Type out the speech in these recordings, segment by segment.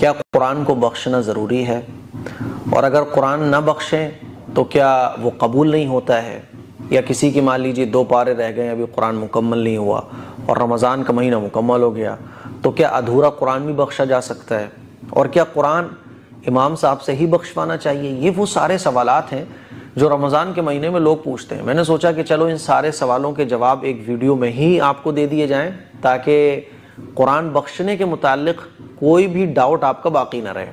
کیا قرآن کو بخشنا ضروری ہے؟ اور اگر قرآن نہ بخشیں تو کیا وہ قبول نہیں ہوتا ہے؟ یا کسی کی مان لیجیے 2 پارے رہ گئے، ابھی قرآن مکمل نہیں ہوا اور رمضان کا مہینہ مکمل ہو گیا، تو کیا ادھورا قرآن بھی بخشا جا سکتا ہے؟ اور کیا قرآن امام صاحب سے ہی بخشوانا چاہیے؟ یہ وہ سارے سوالات ہیں جو رمضان کے مہینے میں لوگ پوچھتے ہیں۔ میں نے سوچا کہ چلو ان سارے سوالوں کے جواب ایک ویڈیو میں ہی آپ کو دے دیے جائیں، تاکہ قرآن بخشنے کے متعلق کوئی بھی ڈاؤٹ آپ کا باقی نہ رہے۔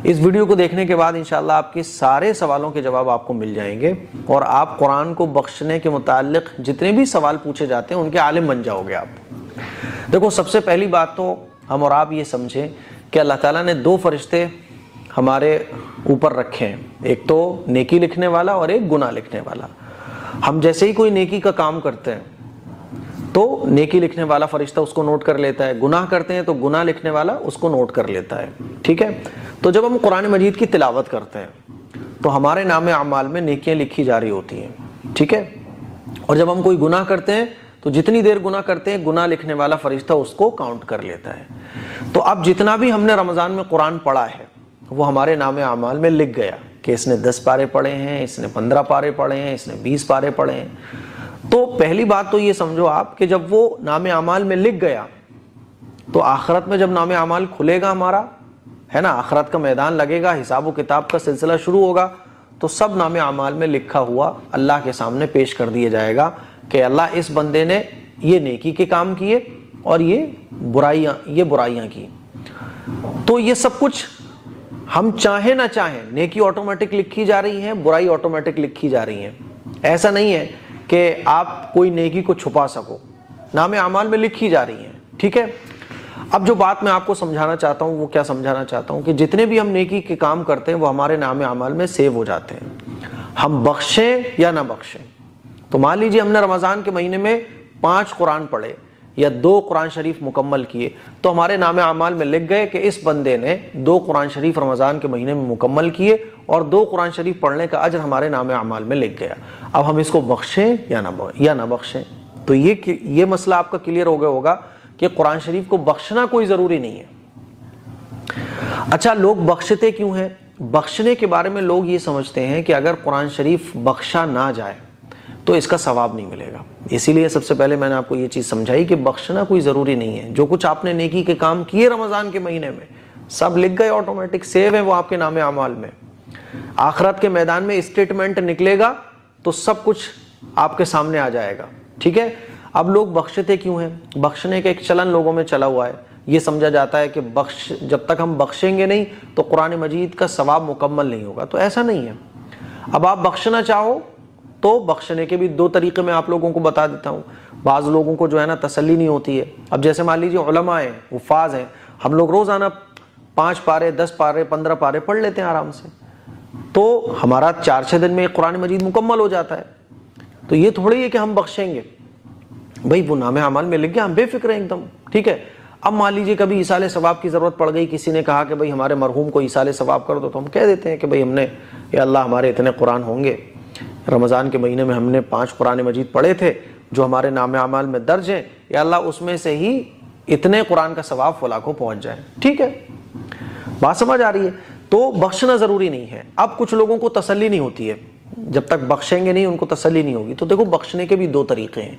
اس ویڈیو کو دیکھنے کے بعد انشاءاللہ آپ کے سارے سوالوں کے جواب آپ کو مل جائیں گے، اور آپ قرآن کو بخشنے کے متعلق جتنے بھی سوال پوچھے جاتے ہیں ان کے عالم بن جاؤ گے آپ۔ دیکھو، سب سے پہلی بات تو ہم اور آپ یہ سمجھیں کہ اللہ تعالیٰ نے 2 فرشتے ہمارے اوپر رکھے ہیں، ایک تو نیکی لکھنے والا اور ایک گناہ لکھنے والا۔ ہم جیسے ہی کوئی نیکی کا کام کرتے ہیں تو نیکی لکھنے والا فرشتہ اس کو نوٹ کر لیتا ہے، گناہ کرتے ہیں تو گناہ لکھنے والا اس کو نوٹ کر لیتا ہے، ٹھیک ہے؟ تو جب ہم قرآن مجید کی تلاوت کرتے ہیں تو ہمارے نام اعمال میں نیکیاں لکھی جا رہی ہوتی ہیں، ٹھیک ہے؟ اور جب ہم کوئی گناہ کرتے ہیں تو جتنی دیر گناہ کرتے ہیں گناہ لکھنے والا فرشتہ اس کو کاؤنٹ کر لیتا ہے۔ تو اب جتنا بھی ہم نے رمضان میں قرآن پڑھا ہے وہ ہمارے نام اعمال میں لکھ گیا کہ اس نے 10 پارے پڑھے ہیں، اس نے 15 پارے پڑھے ہیں، اس نے 20 پارے پڑھے ہیں۔ تو پہلی بات تو یہ سمجھو آپ کہ جب وہ نام اعمال میں لکھ گیا تو آخرت میں جب نام اعمال کھلے گا ہمارا، ہے نا، آخرت کا میدان لگے گا، حساب و کتاب کا سلسلہ شروع ہوگا، تو سب نام اعمال میں لکھا ہوا اللہ کے سامنے پیش کر دیا جائے گا کہ اللہ اس بندے نے یہ نیکی کے کام کیے اور یہ برائیاں کی۔ تو یہ سب کچھ ہم چاہیں نہ چاہیں نیکی آٹومیٹک لکھی جا رہی ہے، برائی آٹومیٹک لکھی جا رہی ہے۔ ایسا نہیں ہے کہ آپ کوئی نیکی کو چھپا سکو، نام اعمال میں لکھی جا رہی ہیں، ٹھیک ہے؟ اب جو بات میں آپ کو سمجھانا چاہتا ہوں وہ کیا سمجھانا چاہتا ہوں کہ جتنے بھی ہم نیکی کے کام کرتے ہیں وہ ہمارے نام اعمال میں سیو ہو جاتے ہیں، ہم بخشیں یا نہ بخشیں۔ تو مان لیجیے ہم نے رمضان کے مہینے میں 5 قرآن پڑھے یا 2 قرآن شریف مکمل کیے، تو ہمارے نام اعمال میں لکھ گئے کہ اس بندے نے 2 قرآن شریف رمضان کے مہینے میں مکمل کیے، اور 2 قرآن شریف پڑھنے کا اجر ہمارے نام اعمال میں لکھ گیا۔ اب ہم اس کو بخشیں یا نہ بخشیں۔ تو یہ مسئلہ آپ کا کلیئر ہو گیا ہوگا کہ قرآن شریف کو بخشنا کوئی ضروری نہیں ہے۔ اچھا، لوگ بخشتے کیوں ہیں؟ بخشنے کے بارے میں لوگ یہ سمجھتے ہیں کہ اگر قرآن شریف بخشا نہ جائے تو اس کا ثواب نہیں ملے گا۔ اسی لیے سب سے پہلے میں نے آپ کو یہ چیز سمجھائی کہ بخشنا کوئی ضروری نہیں ہے۔ جو کچھ آپ نے نیکی کے کام کیے رمضان کے مہینے میں سب لکھ گئے، آٹومیٹک سیو ہیں وہ آپ کے نام اعمال میں۔ آخرت کے میدان میں اسٹیٹمنٹ نکلے گا تو سب کچھ آپ کے سامنے آ جائے گا، ٹھیک ہے؟ اب لوگ بخشتے کیوں ہیں؟ بخشنے کا ایک چلن لوگوں میں چلا ہوا ہے، یہ سمجھا جاتا ہے کہ جب تک ہم بخشیں گے نہیں تو قرآن مجید کا ثواب مکمل نہیں ہوگا۔ تو ایسا نہیں ہے۔ اب آپ بخشنا چاہو تو بخشنے کے بھی 2 طریقے میں آپ لوگوں کو بتا دیتا ہوں۔ بعض لوگوں کو جو ہے نا تسلی نہیں ہوتی ہے۔ اب جیسے مان لیجیے علماء ہیں، حفاظ ہیں، ہم لوگ روزانہ 5 پارے 10 پارے 15 پارے پڑھ لیتے ہیں آرام سے، تو ہمارا 4-6 دن میں قرآن مجید مکمل ہو جاتا ہے۔ تو یہ تھوڑی ہے کہ ہم بخشیں گے، بھائی وہ نام اعمال میں لکھ گیا، ہم بے فکر ہیں ایک دم، ٹھیک ہے؟ اب مان لیجیے کبھی ایصال ثواب کی ضرورت پڑ گئی، کسی نے کہا کہ بھائی ہمارے مرحوم کو ایصال ثواب کر دو، تو ہم کہہ دیتے ہیں کہ بھائی ہم نے، یا اللہ ہمارے اتنے قرآن ہوں گے، رمضان کے مہینے میں ہم نے 5 قرآن مجید پڑھے تھے جو ہمارے نام اعمال میں درج ہیں، یا اللہ اس میں سے ہی اتنے قرآن کا ثواب فلاں کو پہنچ جائے، ٹھیک ہے؟ بات سمجھ آ رہی ہے؟ تو بخشنا ضروری نہیں ہے۔ اب کچھ لوگوں کو تسلی نہیں ہوتی ہے، جب تک بخشیں گے نہیں ان کو تسلی نہیں ہوگی۔ تو دیکھو، بخشنے کے بھی 2 طریقے ہیں۔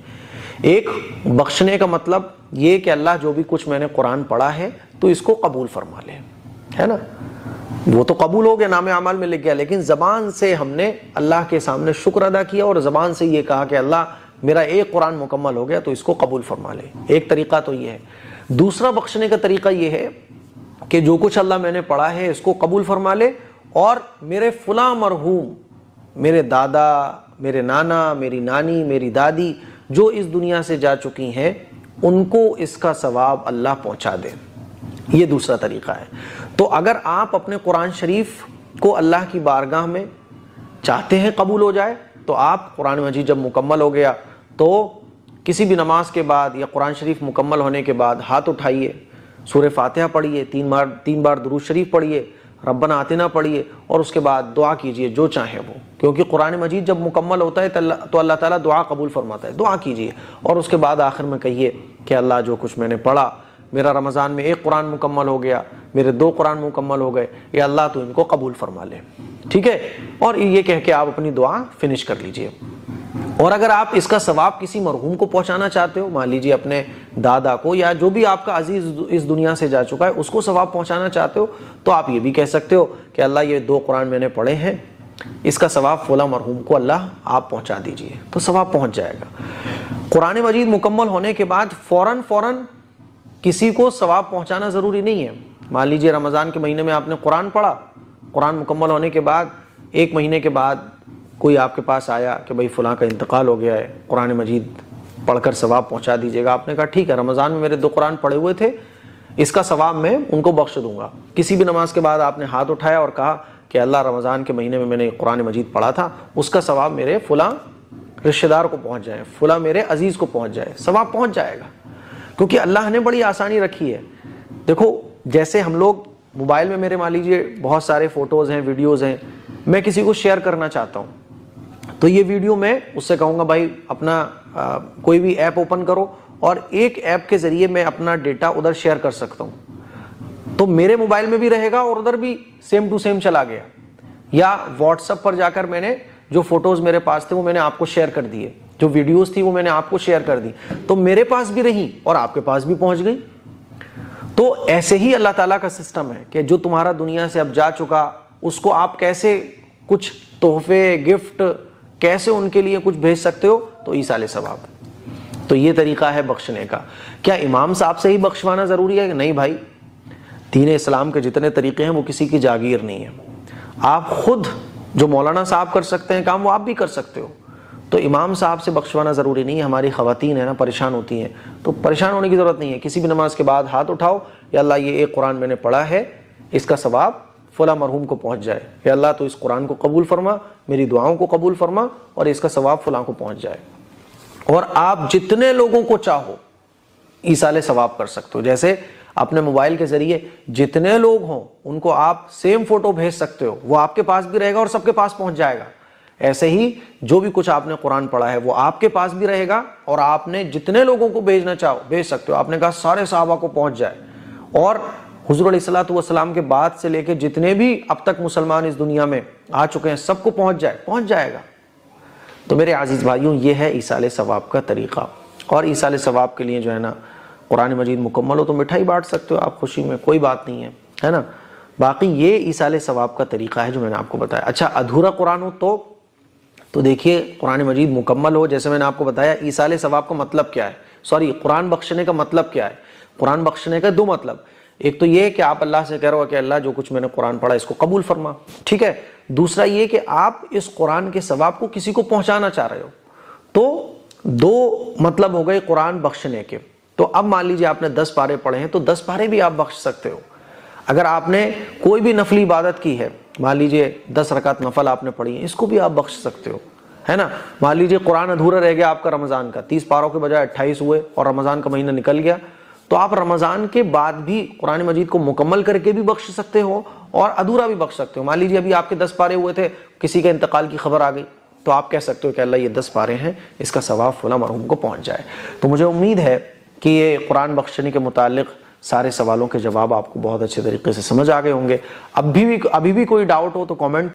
ایک، بخشنے کا مطلب یہ کہ اللہ جو بھی کچھ میں نے قرآن پڑھا ہے تو اس کو قبول فرما لے، ہے نا؟ وہ تو قبول ہو گیا، نام اعمال میں لکھ گیا، لیکن زبان سے ہم نے اللہ کے سامنے شکر ادا کیا اور زبان سے یہ کہا کہ اللہ میرا ایک قرآن مکمل ہو گیا تو اس کو قبول فرما لے۔ ایک طریقہ تو یہ ہے۔ دوسرا بخشنے کا طریقہ یہ ہے کہ جو کچھ اللہ میں نے پڑھا ہے اس کو قبول فرما لے، اور میرے فلاں مرحوم، میرے دادا، میرے نانا، میری نانی، میری دادی جو اس دنیا سے جا چکی ہیں ان کو اس کا ثواب اللہ پہنچا دے۔ یہ دوسرا طریقہ ہے۔ تو اگر آپ اپنے قرآن شریف کو اللہ کی بارگاہ میں چاہتے ہیں قبول ہو جائے تو آپ قرآن مجید جب مکمل ہو گیا تو کسی بھی نماز کے بعد یا قرآن شریف مکمل ہونے کے بعد ہاتھ اٹھائیے، سورہ فاتحہ پڑھیے، 3 بار درود شریف پڑھیے، ربنا آتنا پڑھیے، اور اس کے بعد دعا کیجئے جو چاہیں وہ، کیونکہ قرآن مجید جب مکمل ہوتا ہے تو اللہ تعالیٰ دعا قبول فرماتا ہے۔ دعا کیجئے اور اس کے بعد آخر میں کہیے کہ اللہ جو کچھ میں نے پڑھا میرا رمضان میں 1 قرآن مکمل ہو گیا، میرے 2 قرآن مکمل ہو گئے، یا اللہ تو ان کو قبول فرما لے، ٹھیک ہے، اور یہ کہہ کے آپ اپنی دعا فنش کر لیجئے۔ اور اگر آپ اس کا ثواب کسی مرحوم کو پہنچانا چاہتے ہو، مان لیجیے اپنے دادا کو یا جو بھی آپ کا عزیز اس دنیا سے جا چکا ہے اس کو ثواب پہنچانا چاہتے ہو، تو آپ یہ بھی کہہ سکتے ہو کہ اللہ یہ 2 قرآن میں نے پڑھے ہیں، اس کا ثواب فلاں مرحوم کو اللہ آپ پہنچا دیجئے، تو ثواب پہنچ جائے گا۔ قرآن مجید مکمل ہونے کے بعد فوراً کسی کو ثواب پہنچانا ضروری نہیں ہے۔ مان لیجیے رمضان کے مہینے میں آپ نے قرآن پڑھا، قرآن مکمل ہونے کے بعد 1 مہینے کے بعد کوئی آپ کے پاس آیا کہ بھائی فلاں کا انتقال ہو گیا ہے، قرآن مجید پڑھ کر ثواب پہنچا دیجیے گا۔ آپ نے کہا ٹھیک ہے، رمضان میں میرے 2 قرآن پڑھے ہوئے تھے، اس کا ثواب میں ان کو بخش دوں گا۔ کسی بھی نماز کے بعد آپ نے ہاتھ اٹھایا اور کہا کہ اللہ رمضان کے مہینے میں میں نے قرآن مجید پڑھا تھا، اس کا ثواب میرے فلاں رشتہ دار کو پہنچ جائے، فلاں میرے عزیز کو پہنچ جائے، ثواب پہنچ جائے گا، کیونکہ اللہ نے بڑی آسانی رکھی ہے۔ دیکھو جیسے ہم لوگ موبائل میں میرے مان لیجیے بہت سارے فوٹوز ہیں، ویڈیوز ہیں، میں کسی کو شیئر کرنا چاہتا ہوں تو یہ ویڈیو میں اس سے کہوں گا بھائی اپنا کوئی بھی ایپ اوپن کرو، اور ایک ایپ کے ذریعے میں اپنا ڈیٹا ادھر شیئر کر سکتا ہوں، تو میرے موبائل میں بھی رہے گا اور ادھر بھی سیم ٹو سیم چلا گیا۔ یا واٹس ایپ پر جا کر میں نے جو فوٹوز میرے پاس تھے وہ میں نے آپ کو شیئر کر دیے، جو ویڈیوز تھی وہ میں نے آپ کو شیئر کر دی، تو میرے پاس بھی رہی اور آپ کے پاس بھی پہنچ گئی۔ تو ایسے ہی اللہ تعالیٰ کا سسٹم ہے کہ جو تمہارا دنیا سے اب جا چکا اس کو آپ کیسے کچھ تحفے، گفٹ کیسے ان کے لیے کچھ بھیج سکتے ہو، تو ایصال ثواب۔ تو یہ طریقہ ہے بخشنے کا۔ کیا امام صاحب سے ہی بخشوانا ضروری ہے؟ نہیں بھائی، دین اسلام کے جتنے طریقے ہیں وہ کسی کی جاگیر نہیں ہے۔ آپ خود جو مولانا صاحب کر سکتے ہیں کام وہ آپ بھی کر سکتے ہو، تو امام صاحب سے بخشوانا ضروری نہیں ہے۔ ہماری خواتین ہیں نا پریشان ہوتی ہیں، تو پریشان ہونے کی ضرورت نہیں ہے، کسی بھی نماز کے بعد ہاتھ اٹھاؤ، یا اللہ یہ 1 قرآن میں نے پڑھا ہے، اس کا ثواب فلاں مرحوم کو پہنچ جائے، یا اللہ تو اس قرآن کو قبول فرما، میری دعاؤں کو قبول فرما، اور اس کا ثواب فلاں کو پہنچ جائے۔ اور آپ جتنے لوگوں کو چاہو ایصال ثواب کر سکتے ہو، جیسے اپنے موبائل کے ذریعے جتنے لوگ ہوں ان کو آپ سیم فوٹو بھیج سکتے ہو، وہ آپ کے پاس بھی رہے گا اور سب کے پاس پہنچ جائے گا۔ ایسے ہی جو بھی کچھ آپ نے قرآن پڑھا ہے وہ آپ کے پاس بھی رہے گا، اور آپ نے جتنے لوگوں کو بھیجنا چاہو بھیج سکتے ہو۔ آپ نے کہا سارے صحابہ کو پہنچ جائے، اور حضور علیہ الصلوۃ والسلام کے بعد سے لے کے جتنے بھی اب تک مسلمان اس دنیا میں آ چکے ہیں سب کو پہنچ جائے گا۔ تو میرے عزیز بھائیوں، یہ ہے ایصال ثواب کا طریقہ۔ اور ایصال ثواب کے لیے جو ہے نا قرآن مجید مکمل ہو تو مٹھائی بانٹ سکتے ہو آپ خوشی میں، کوئی بات نہیں ہے نا۔ باقی یہ ایصال ثواب کا طریقہ ہے جو میں نے آپ کو بتایا۔ اچھا ادھورا قرآن ہو تو دیکھیے قرآن مجید مکمل ہو، جیسے میں نے آپ کو بتایا ایصال ثواب کا مطلب کیا ہے، قرآن بخشنے کا مطلب کیا ہے۔ قرآن بخشنے کا 2 مطلب، ایک تو یہ کہ آپ اللہ سے کہہ رہے ہو کہ اللہ جو کچھ میں نے قرآن پڑھا اس کو قبول فرما، ٹھیک ہے۔ دوسرا یہ کہ آپ اس قرآن کے ثواب کو کسی کو پہنچانا چاہ رہے ہو، تو 2 مطلب ہو گئے قرآن بخشنے کے۔ تو اب مان لیجیے آپ نے 10 پارے پڑھے ہیں تو 10 پارے بھی آپ بخش سکتے ہو۔ اگر آپ نے کوئی بھی نفلی عبادت کی ہے، مان لیجیے 10 رکعت نفل آپ نے پڑھی ہیں، اس کو بھی آپ بخش سکتے ہو، ہے نا۔ مان لیجیے قرآن ادھورا رہ گیا آپ کا رمضان کا، 30 پاروں کے بجائے 28 ہوئے اور رمضان کا مہینہ نکل گیا، تو آپ رمضان کے بعد بھی قرآن مجید کو مکمل کر کے بھی بخش سکتے ہو اور ادھورا بھی بخش سکتے ہو۔ مان لیجیے ابھی آپ کے 10 پارے ہوئے تھے، کسی کے انتقال کی خبر آ گئی، تو آپ کہہ سکتے ہو کہ اللہ یہ 10 پارے ہیں، اس کا ثواب فلاں مرحوم کو پہنچ جائے۔ تو مجھے امید ہے کہ یہ قرآن بخشنے کے متعلق سارے سوالوں کے جواب آپ کو بہت اچھے طریقے سے سمجھ آ گئے ہوں گے۔ ابھی بھی کوئی ڈاؤٹ ہو تو کامنٹ